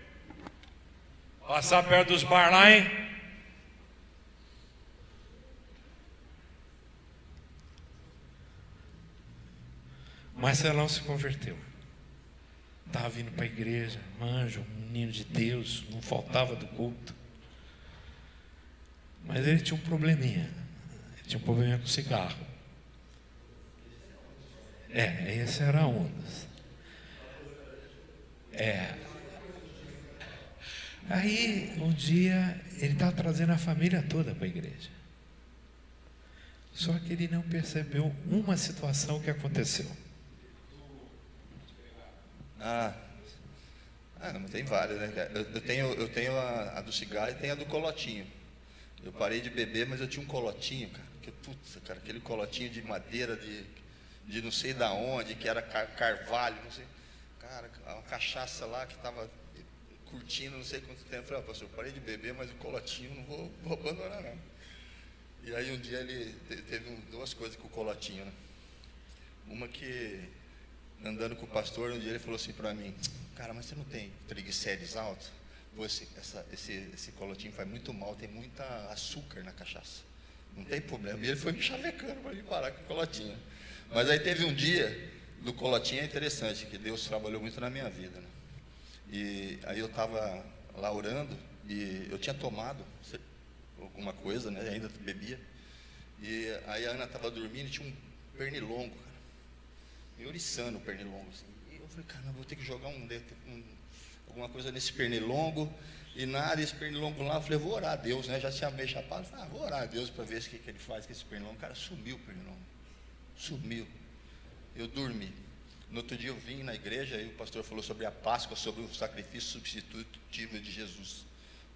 Passar perto dos bar lá, hein? Marcelão se converteu. Estava vindo para a igreja, anjo, um menino de Deus, não faltava do culto. Mas ele tinha um probleminha. Ele tinha um probleminha com cigarro. Esse era um dos. Aí, um dia, ele estava trazendo a família toda para a igreja. Só que ele não percebeu uma situação que aconteceu. Não tem várias, né, cara? Eu tenho a do cigarro e tenho a do colotinho. Eu parei de beber, mas eu tinha um colotinho, cara. Cara, aquele colotinho de madeira de não sei da onde, que era carvalho, não sei. Cara, uma cachaça lá que estava curtindo não sei quanto tempo. Eu falei, pastor, eu parei de beber, mas o colotinho não vou abandonar, não. E aí um dia ele teve duas coisas com o colotinho, né? Uma que, andando com o pastor, um dia ele falou assim para mim, cara, mas você não tem triglicérides altos? Pô, esse colotinho faz muito mal, tem muita açúcar na cachaça. Não tem problema. E ele foi me chavecando para me parar com o colotinho. Mas aí teve um dia, do colotinho é interessante, que Deus trabalhou muito na minha vida, né? E aí eu estava lá orando, e eu tinha tomado alguma coisa, né? Ainda bebia. E aí a Ana estava dormindo e tinha um pernilongo, cara. Me oriçando o pernilongo, assim. E eu falei, cara, vou ter que jogar alguma coisa nesse pernilongo. E nada, esse pernilongo lá, eu falei, vou orar a Deus, né? Já tinha meio chapado, falei, vou orar a Deus para ver o que ele faz com esse pernilongo. Cara, sumiu o pernilongo. Sumiu. Eu dormi. No outro dia eu vim na igreja e o pastor falou sobre a Páscoa, sobre o sacrifício substitutivo de Jesus.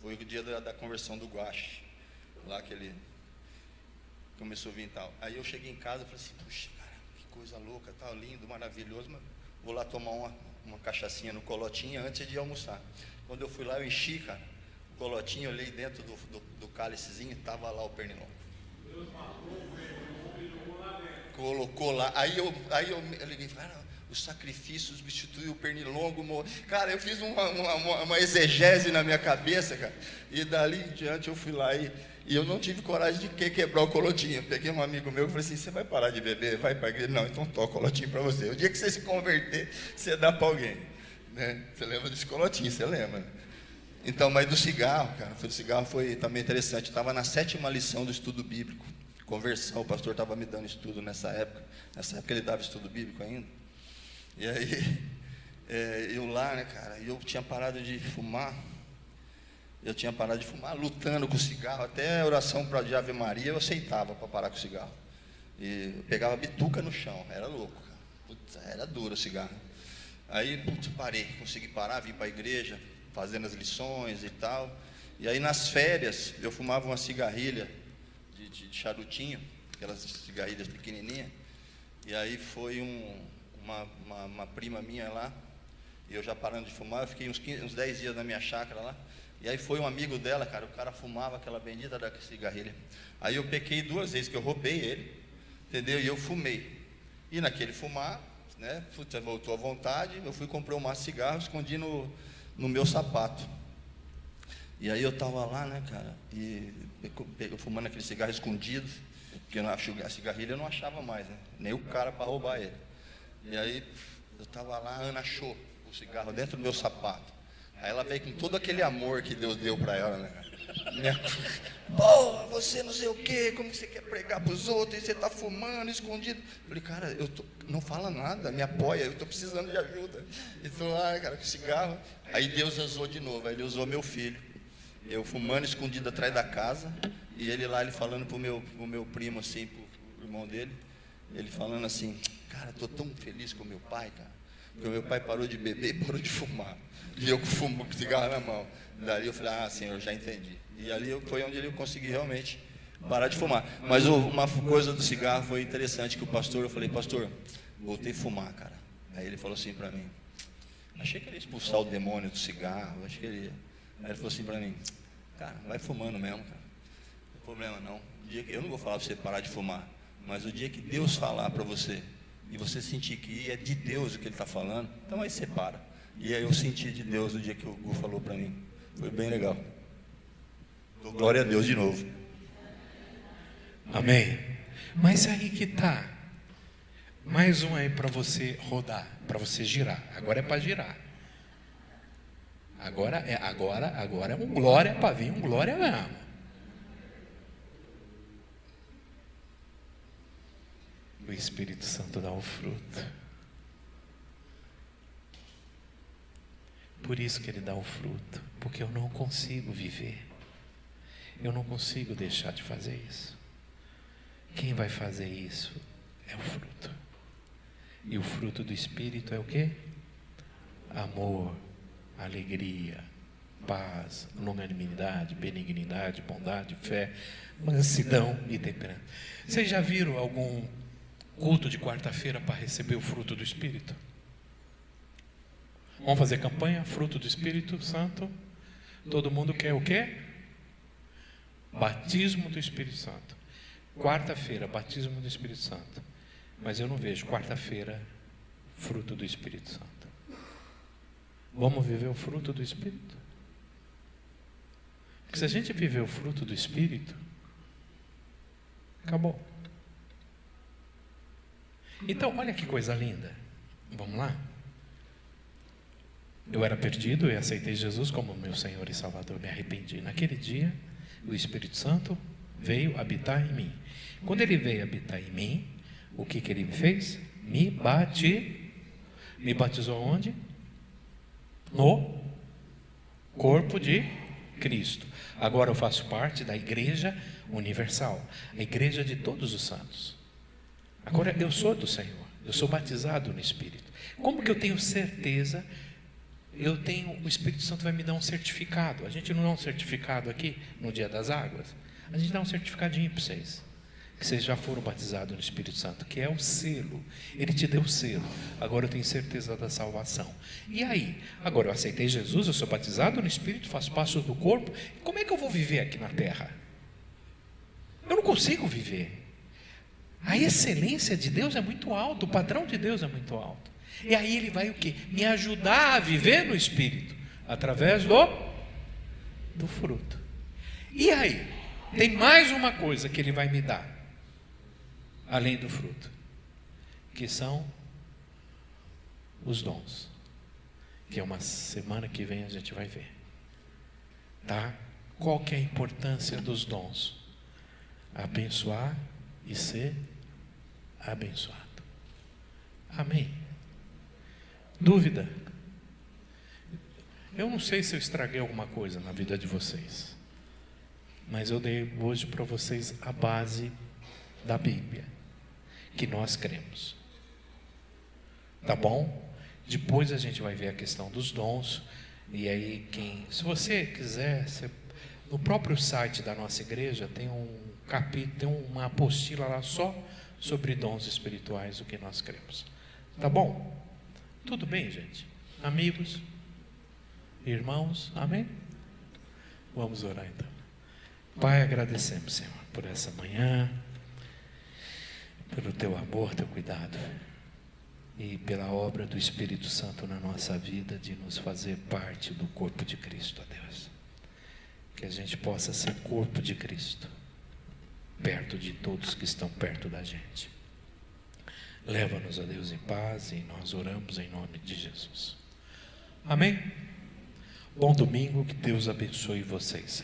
Foi o dia da conversão do Guache, lá que ele começou a vir e tal. Aí eu cheguei em casa e falei assim, puxa, cara, que coisa louca, tal, lindo, maravilhoso, mas vou lá tomar uma cachaçinha no colotinho antes de almoçar. Quando eu fui lá, eu enchi, cara, o colotinho, eu olhei dentro do cálicezinho, estava lá o pernilongo. Colocou lá, aí eu liguei, cara, o sacrifício substituiu o pernilongo. Cara, eu fiz uma exegese na minha cabeça, cara, e dali em diante eu fui lá e eu não tive coragem de quebrar o colotinho. Eu peguei um amigo meu e falei assim, você vai parar de beber? Vai para a igreja? Não, então toca o colotinho para você. O dia que você se converter, você dá para alguém, né? Você lembra desse colotinho, você lembra? Então, mas do cigarro, cara, do cigarro foi também interessante. Eu estava na 7ª lição do estudo bíblico, conversão, o pastor estava me dando estudo nessa época ele dava estudo bíblico ainda. E aí, eu lá, né, cara, eu tinha parado de fumar, lutando com o cigarro, até a oração de Ave Maria eu aceitava para parar com o cigarro. E eu pegava bituca no chão, era louco, cara. Putz, era duro o cigarro. Aí, parei, consegui parar, vim para a igreja, fazendo as lições e tal. E aí nas férias, eu fumava uma cigarrilha de charutinho, aquelas cigarrilhas pequenininhas. E aí foi uma prima minha lá, E eu já parando de fumar, eu fiquei uns 10 dias na minha chácara lá. E aí foi um amigo dela, cara, o cara fumava aquela bendita da cigarrilha. Aí eu pequei 2 vezes, que eu roubei ele, entendeu? E eu fumei. E naquele fumar, né, voltou à vontade, eu fui comprar um maço de cigarro, escondi no meu sapato. E aí eu estava lá, né, cara, e eu fumando aquele cigarro escondido, porque a cigarrilha eu não achava mais, né, nem o cara para roubar ele. E aí eu estava lá, a Ana achou o cigarro dentro do meu sapato. Aí ela veio com todo aquele amor que Deus deu para ela, né? Porra, você não sei o quê, como que você quer pregar para os outros, e você está fumando, escondido. Eu falei, cara, não fala nada, me apoia, eu estou precisando de ajuda. E estou lá, cara, com cigarro. Aí Deus usou de novo, aí Ele usou meu filho. Eu fumando escondido atrás da casa, e ele lá, ele falando pro meu primo, assim, pro irmão dele, ele falando assim, cara, estou tão feliz com meu pai, cara, porque o meu pai parou de beber e parou de fumar. E eu fumo com cigarro na mão. Daí eu falei, Senhor, já entendi. E ali foi onde eu consegui realmente parar de fumar. Mas uma coisa do cigarro foi interessante, que eu falei, pastor, voltei a fumar, cara. Aí ele falou assim para mim, achei que ele ia expulsar o demônio do cigarro, acho que ele ia. Aí ele falou assim para mim, cara, vai fumando mesmo, cara. Não tem problema não. Eu não vou falar para você parar de fumar, mas o dia que Deus falar para você, e você sentir que é de Deus o que Ele está falando, então aí você para. E aí eu senti de Deus o dia que o Gu falou para mim. Foi bem legal. Dou glória a Deus de novo. Amém. Mas aí que tá. Mais um aí para você rodar, para você girar. Agora é para girar. Agora é um glória para vir, um glória mesmo. O Espírito Santo dá o fruto. Por isso que Ele dá o fruto, porque eu não consigo viver. Eu não consigo deixar de fazer isso. Quem vai fazer isso é o fruto. E o fruto do Espírito é o quê? Amor, alegria, paz, longanimidade, benignidade, bondade, fé, mansidão e temperança. Vocês já viram algum culto de quarta-feira para receber o fruto do Espírito? Vamos fazer campanha, fruto do Espírito Santo. Todo mundo quer o quê? Batismo do Espírito Santo. Quarta-feira, batismo do Espírito Santo. Mas eu não vejo quarta-feira fruto do Espírito Santo. Vamos viver o fruto do Espírito? Porque se a gente viver o fruto do Espírito, acabou. Então, olha que coisa linda. Vamos lá? Eu era perdido e aceitei Jesus como meu Senhor e Salvador. Me arrependi. Naquele dia, o Espírito Santo veio habitar em mim. Quando Ele veio habitar em mim, o que Ele fez? Me batizou onde? No corpo de Cristo. Agora eu faço parte da Igreja Universal, a Igreja de todos os santos. Agora eu sou do Senhor, eu sou batizado no Espírito. Como que eu tenho certeza? O Espírito Santo vai me dar um certificado. A gente não dá um certificado aqui no Dia das Águas. A gente dá um certificadinho para vocês, que vocês já foram batizados no Espírito Santo, que é o selo. Ele te deu o selo. Agora eu tenho certeza da salvação. E aí? Agora eu aceitei Jesus, eu sou batizado no Espírito, faço parte do corpo. Como é que eu vou viver aqui na terra? Eu não consigo viver. A excelência de Deus é muito alta, o padrão de Deus é muito alto. E aí Ele vai o quê? Me ajudar a viver no Espírito, através do fruto. E aí? Tem mais uma coisa que Ele vai me dar, além do fruto, que são os dons, que é uma semana que vem a gente vai ver, tá? Qual que é a importância dos dons? Abençoar e ser abençoado. Amém? Dúvida? Eu não sei se eu estraguei alguma coisa na vida de vocês, mas eu dei hoje para vocês a base da Bíblia, que nós cremos. Tá bom? Depois a gente vai ver a questão dos dons. E aí, se você quiser, no próprio site da nossa igreja tem um capítulo, tem uma apostila lá só sobre dons espirituais, o que nós cremos. Tá bom? Tudo bem, gente? amigos, irmãos, amém? Vamos orar então. Pai, agradecemos, Senhor, por essa manhã, pelo teu amor, teu cuidado e pela obra do Espírito Santo na nossa vida, de nos fazer parte do corpo de Cristo, ó Deus. Que a gente possa ser corpo de Cristo, perto de todos que estão perto da gente. Leva-nos, ó Deus, em paz, e nós oramos em nome de Jesus. Amém? Bom domingo, que Deus abençoe vocês.